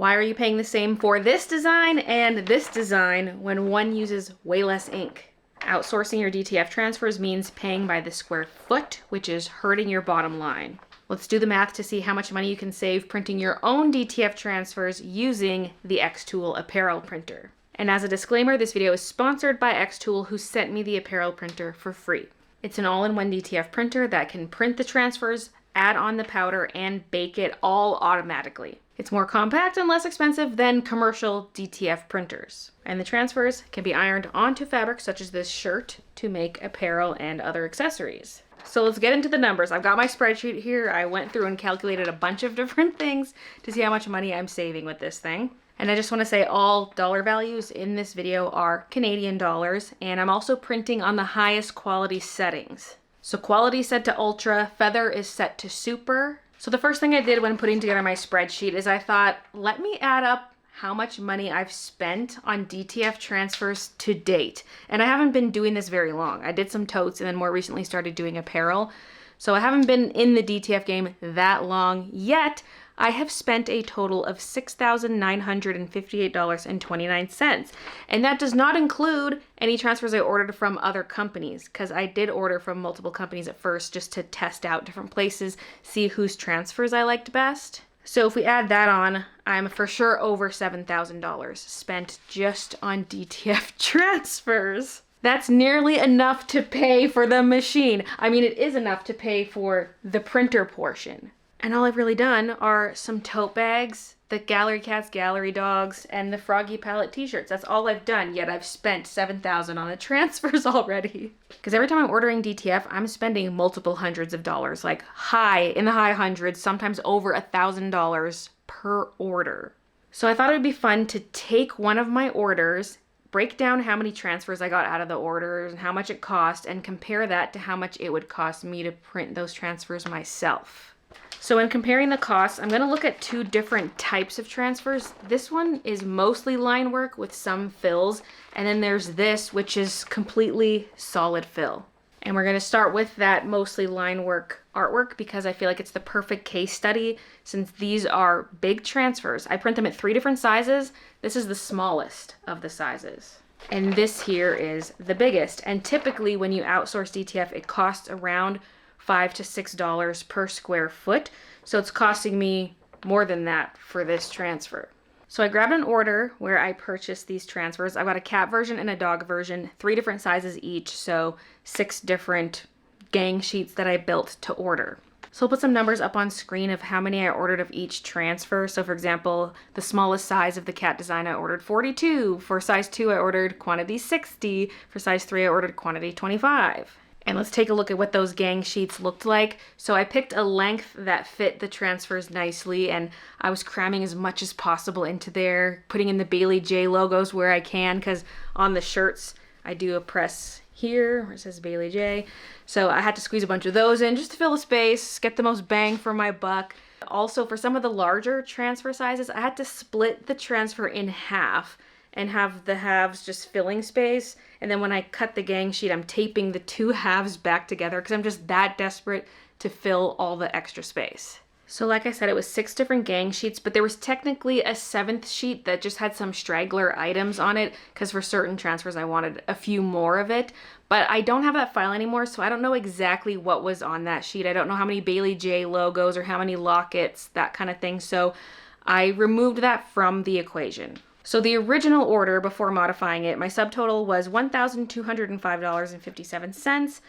Why are you paying the same for this design and this design when one uses way less ink? Outsourcing your DTF transfers means paying by the square foot, which is hurting your bottom line. Let's do the math to see how much money you can save printing your own DTF transfers using the xTool Apparel Printer. And as a disclaimer, this video is sponsored by xTool, who sent me the Apparel Printer for free. It's an all-in-one DTF printer that can print the transfers, add on the powder, and bake it all automatically. It's more compact and less expensive than commercial DTF printers. And the transfers can be ironed onto fabric such as this shirt to make apparel and other accessories. So let's get into the numbers. I've got my spreadsheet here. I went through and calculated a bunch of different things to see how much money I'm saving with this thing. And I just want to say all dollar values in this video are Canadian dollars, and I'm also printing on the highest quality settings. So quality set to ultra, feather is set to super. So the first thing I did when putting together my spreadsheet is I thought, let me add up how much money I've spent on DTF transfers to date. And I haven't been doing this very long. I did some totes and then more recently started doing apparel. So I haven't been in the DTF game that long yet. I have spent a total of $6,958.29. And that does not include any transfers I ordered from other companies, because I did order from multiple companies at first just to test out different places, see whose transfers I liked best. So if we add that on, I'm for sure over $7,000 spent just on DTF transfers. That's nearly enough to pay for the machine. I mean, it is enough to pay for the printer portion. And all I've really done are some tote bags, the Gallery Cats, Gallery Dogs, and the Froggy Palette t-shirts. That's all I've done, yet I've spent $7,000 on the transfers already. Because every time I'm ordering DTF, I'm spending multiple hundreds of dollars, like in the high hundreds, sometimes over $1,000 per order. So I thought it would be fun to take one of my orders, break down how many transfers I got out of the orders and how much it cost, and compare that to how much it would cost me to print those transfers myself. So when comparing the costs, I'm going to look at two different types of transfers. This one is mostly line work with some fills, and then there's this, which is completely solid fill. And we're going to start with that mostly line work artwork because I feel like it's the perfect case study since these are big transfers. I print them at 3 different sizes. This is the smallest of the sizes. And this here is the biggest. And typically when you outsource DTF, it costs around $5 to $6 per square foot. So it's costing me more than that for this transfer. So I grabbed an order where I purchased these transfers. I've got a cat version and a dog version, 3 different sizes each. So 6 different gang sheets that I built to order. So I'll put some numbers up on screen of how many I ordered of each transfer. So for example, the smallest size of the cat design, I ordered 42. For size 2, I ordered quantity 60. For size 3, I ordered quantity 25. And let's take a look at what those gang sheets looked like. So I picked a length that fit the transfers nicely, and I was cramming as much as possible into there, putting in the Bailey J logos where I can, because on the shirts, I do a press here where it says Bailey J. So I had to squeeze a bunch of those in just to fill the space, get the most bang for my buck. Also, for some of the larger transfer sizes, I had to split the transfer in half and have the halves just filling space. And then when I cut the gang sheet, I'm taping the 2 halves back together because I'm just that desperate to fill all the extra space. So like I said, it was 6 different gang sheets, but there was technically a 7th sheet that just had some straggler items on it because for certain transfers I wanted a few more of it. But I don't have that file anymore, so I don't know exactly what was on that sheet. I don't know how many Bailey J logos or how many lockets, that kind of thing. So I removed that from the equation. So the original order, before modifying it, my subtotal was $1,205.57.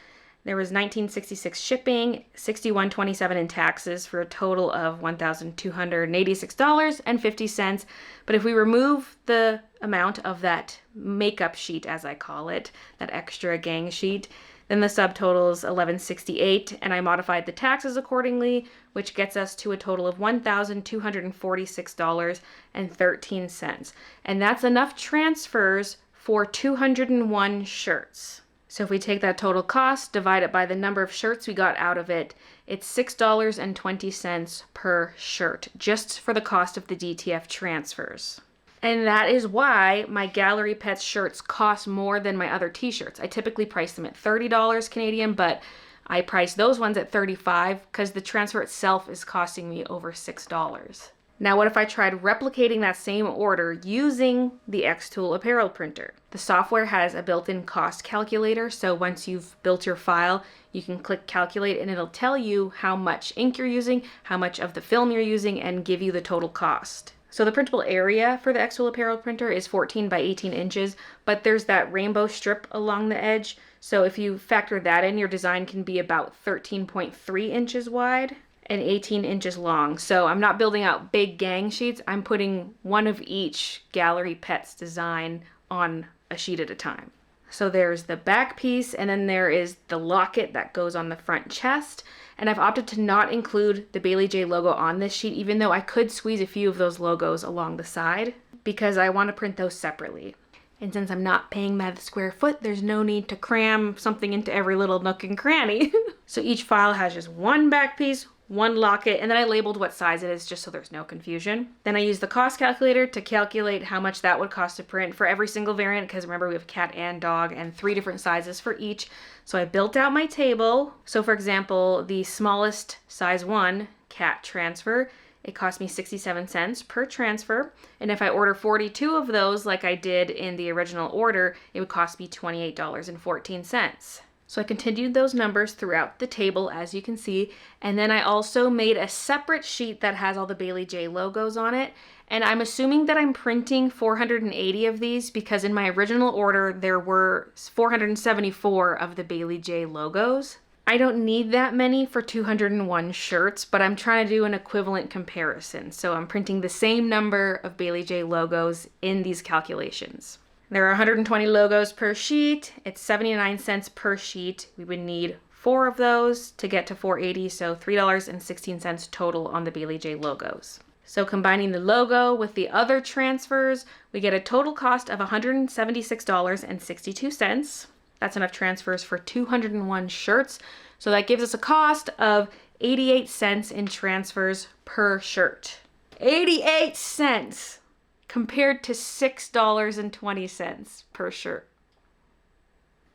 There was $19.66 shipping, $61.27 in taxes for a total of $1,286.50. But if we remove the amount of that makeup sheet, as I call it, that extra gang sheet, then the subtotal is $11.68, and I modified the taxes accordingly, which gets us to a total of $1,246.13. And that's enough transfers for 201 shirts. So if we take that total cost, divide it by the number of shirts we got out of it, it's $6.20 per shirt, just for the cost of the DTF transfers. And that is why my Gallery Pets shirts cost more than my other t-shirts. I typically price them at $30 Canadian, but I price those ones at $35 because the transfer itself is costing me over $6. Now, what if I tried replicating that same order using the xTool Apparel Printer? The software has a built-in cost calculator, so once you've built your file, you can click calculate and it'll tell you how much ink you're using, how much of the film you're using, and give you the total cost. So the printable area for the xTool Apparel Printer is 14 by 18 inches, but there's that rainbow strip along the edge. So if you factor that in, your design can be about 13.3 inches wide and 18 inches long. So I'm not building out big gang sheets. I'm putting one of each Gallery Pets design on a sheet at a time. So there's the back piece, and then there is the locket that goes on the front chest. And I've opted to not include the Bailey J logo on this sheet, even though I could squeeze a few of those logos along the side, because I want to print those separately. And since I'm not paying by the square foot, there's no need to cram something into every little nook and cranny. So each file has just one back piece, one locket, and then I labeled what size it is just so there's no confusion. Then I used the cost calculator to calculate how much that would cost to print for every single variant, because remember we have cat and dog and 3 different sizes for each. So I built out my table. So for example, the smallest size 1 cat transfer, it cost me 67 cents per transfer. And if I order 42 of those like I did in the original order, it would cost me $28.14. So I continued those numbers throughout the table, as you can see, and then I also made a separate sheet that has all the Bailey J logos on it, and I'm assuming that I'm printing 480 of these because in my original order there were 474 of the Bailey J logos. I don't need that many for 201 shirts, but I'm trying to do an equivalent comparison, so I'm printing the same number of Bailey J logos in these calculations. There are 120 logos per sheet. It's 79 cents per sheet. We would need 4 of those to get to 480, so $3.16 total on the Bailey J logos. So combining the logo with the other transfers, we get a total cost of $176.62. That's enough transfers for 201 shirts. So that gives us a cost of 88 cents in transfers per shirt. 88 cents! Compared to $6.20 per shirt.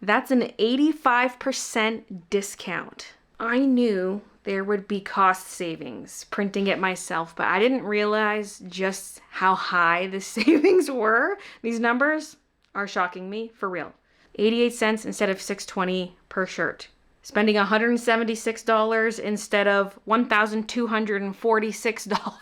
That's an 85% discount. I knew there would be cost savings printing it myself, but I didn't realize just how high the savings were. These numbers are shocking me, for real. 88 cents instead of $6.20 per shirt. Spending $176 instead of $1,246.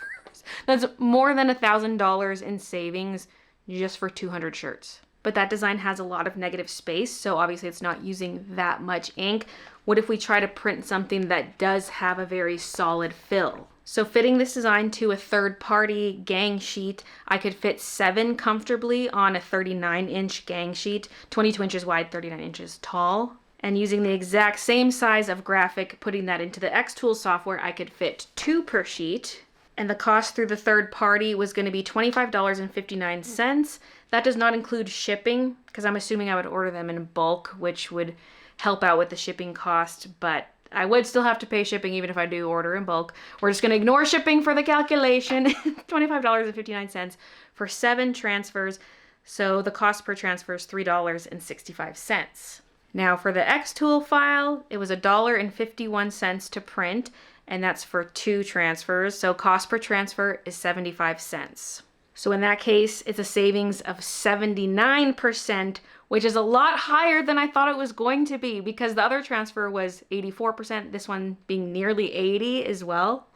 That's more than $1,000 in savings just for 200 shirts. But that design has a lot of negative space, so obviously it's not using that much ink. What if we try to print something that does have a very solid fill? So fitting this design to a third-party gang sheet, I could fit 7 comfortably on a 39-inch gang sheet, 22 inches wide, 39 inches tall. And using the exact same size of graphic, putting that into the xTool software, I could fit 2 per sheet. And the cost through the third party was going to be $25.59. That does not include shipping, because I'm assuming I would order them in bulk, which would help out with the shipping cost, but I would still have to pay shipping even if I do order in bulk. We're just going to ignore shipping for the calculation. $25.59 for 7 transfers. So the cost per transfer is $3.65. Now for the xTool file, it was $1.51 to print, and that's for 2 transfers, so cost per transfer is 75 cents. So in that case, it's a savings of 79%, which is a lot higher than I thought it was going to be because the other transfer was 84%, this one being nearly 80 as well.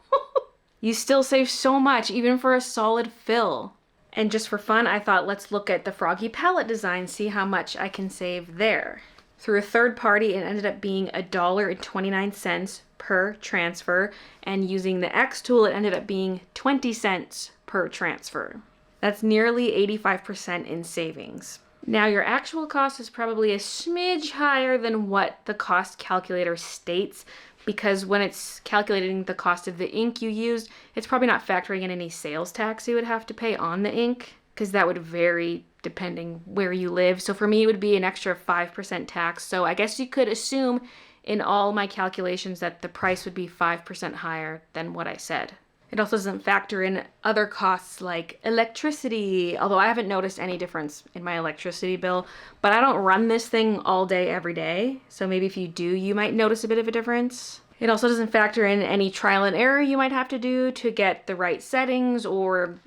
You still save so much, even for a solid fill. And just for fun, I thought let's look at the Froggy palette design, see how much I can save there. Through a third party, it ended up being $1.29 per transfer, and using the xTool, it ended up being 20 cents per transfer. That's nearly 85% in savings. Now your actual cost is probably a smidge higher than what the cost calculator states, because when it's calculating the cost of the ink you used, it's probably not factoring in any sales tax you would have to pay on the ink, because that would vary depending where you live. So for me, it would be an extra 5% tax. So I guess you could assume in all my calculations that the price would be 5% higher than what I said. It also doesn't factor in other costs like electricity, although I haven't noticed any difference in my electricity bill, but I don't run this thing all day, every day. So maybe if you do, you might notice a bit of a difference. It also doesn't factor in any trial and error you might have to do to get the right settings or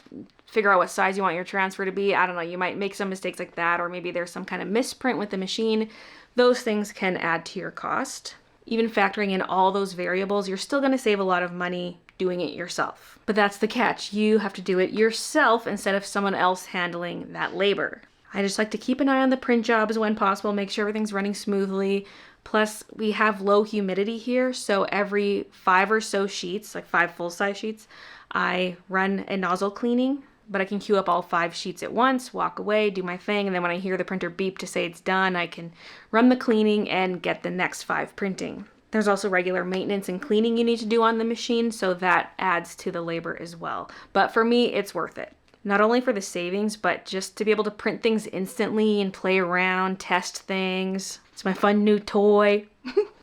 figure out what size you want your transfer to be. I don't know, you might make some mistakes like that, or maybe there's some kind of misprint with the machine. Those things can add to your cost. Even factoring in all those variables, you're still going to save a lot of money doing it yourself. But that's the catch. You have to do it yourself instead of someone else handling that labor. I just like to keep an eye on the print jobs when possible, make sure everything's running smoothly. Plus, we have low humidity here, so every 5 or so sheets, like 5 full-size sheets, I run a nozzle cleaning, but I can queue up all 5 sheets at once, walk away, do my thing, and then when I hear the printer beep to say it's done, I can run the cleaning and get the next 5 printing. There's also regular maintenance and cleaning you need to do on the machine, so that adds to the labor as well. But for me, it's worth it. Not only for the savings, but just to be able to print things instantly and play around, test things. It's my fun new toy.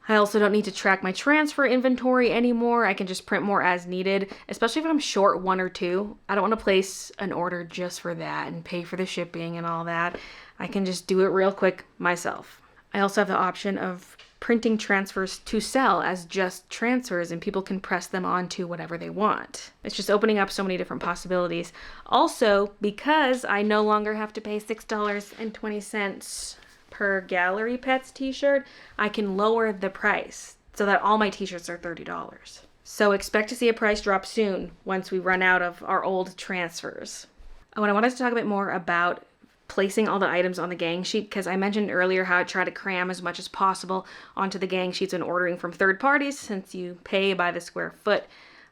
I also don't need to track my transfer inventory anymore. I can just print more as needed, especially if I'm short 1 or 2. I don't want to place an order just for that and pay for the shipping and all that. I can just do it real quick myself. I also have the option of printing transfers to sell as just transfers, and people can press them onto whatever they want. It's just opening up so many different possibilities. Also, because I no longer have to pay $6.20 per Gallery Pets t-shirt, I can lower the price so that all my t-shirts are $30. So expect to see a price drop soon once we run out of our old transfers. Oh, and I wanted to talk a bit more about placing all the items on the gang sheet, because I mentioned earlier how I try to cram as much as possible onto the gang sheets when ordering from third parties since you pay by the square foot.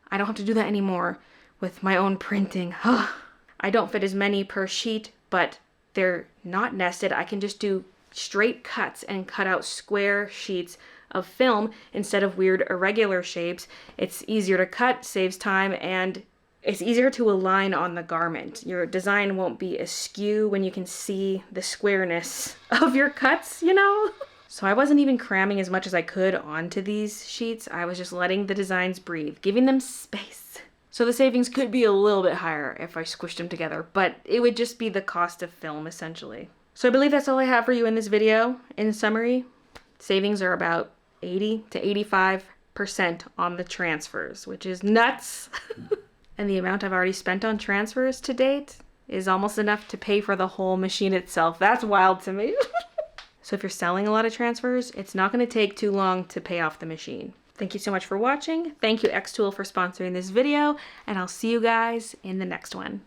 I don't have to do that anymore with my own printing. I don't fit as many per sheet, but they're not nested. I can just do straight cuts and cut out square sheets of film instead of weird irregular shapes. It's easier to cut, saves time, and it's easier to align on the garment. Your design won't be askew when you can see the squareness of your cuts, you know? So I wasn't even cramming as much as I could onto these sheets. I was just letting the designs breathe, giving them space. So the savings could be a little bit higher if I squished them together, but it would just be the cost of film essentially. So I believe that's all I have for you in this video. In summary, savings are about 80 to 85% on the transfers, which is nuts. And the amount I've already spent on transfers to date is almost enough to pay for the whole machine itself. That's wild to me. So if you're selling a lot of transfers, it's not going to take too long to pay off the machine. Thank you so much for watching. Thank you xTool for sponsoring this video, and I'll see you guys in the next one.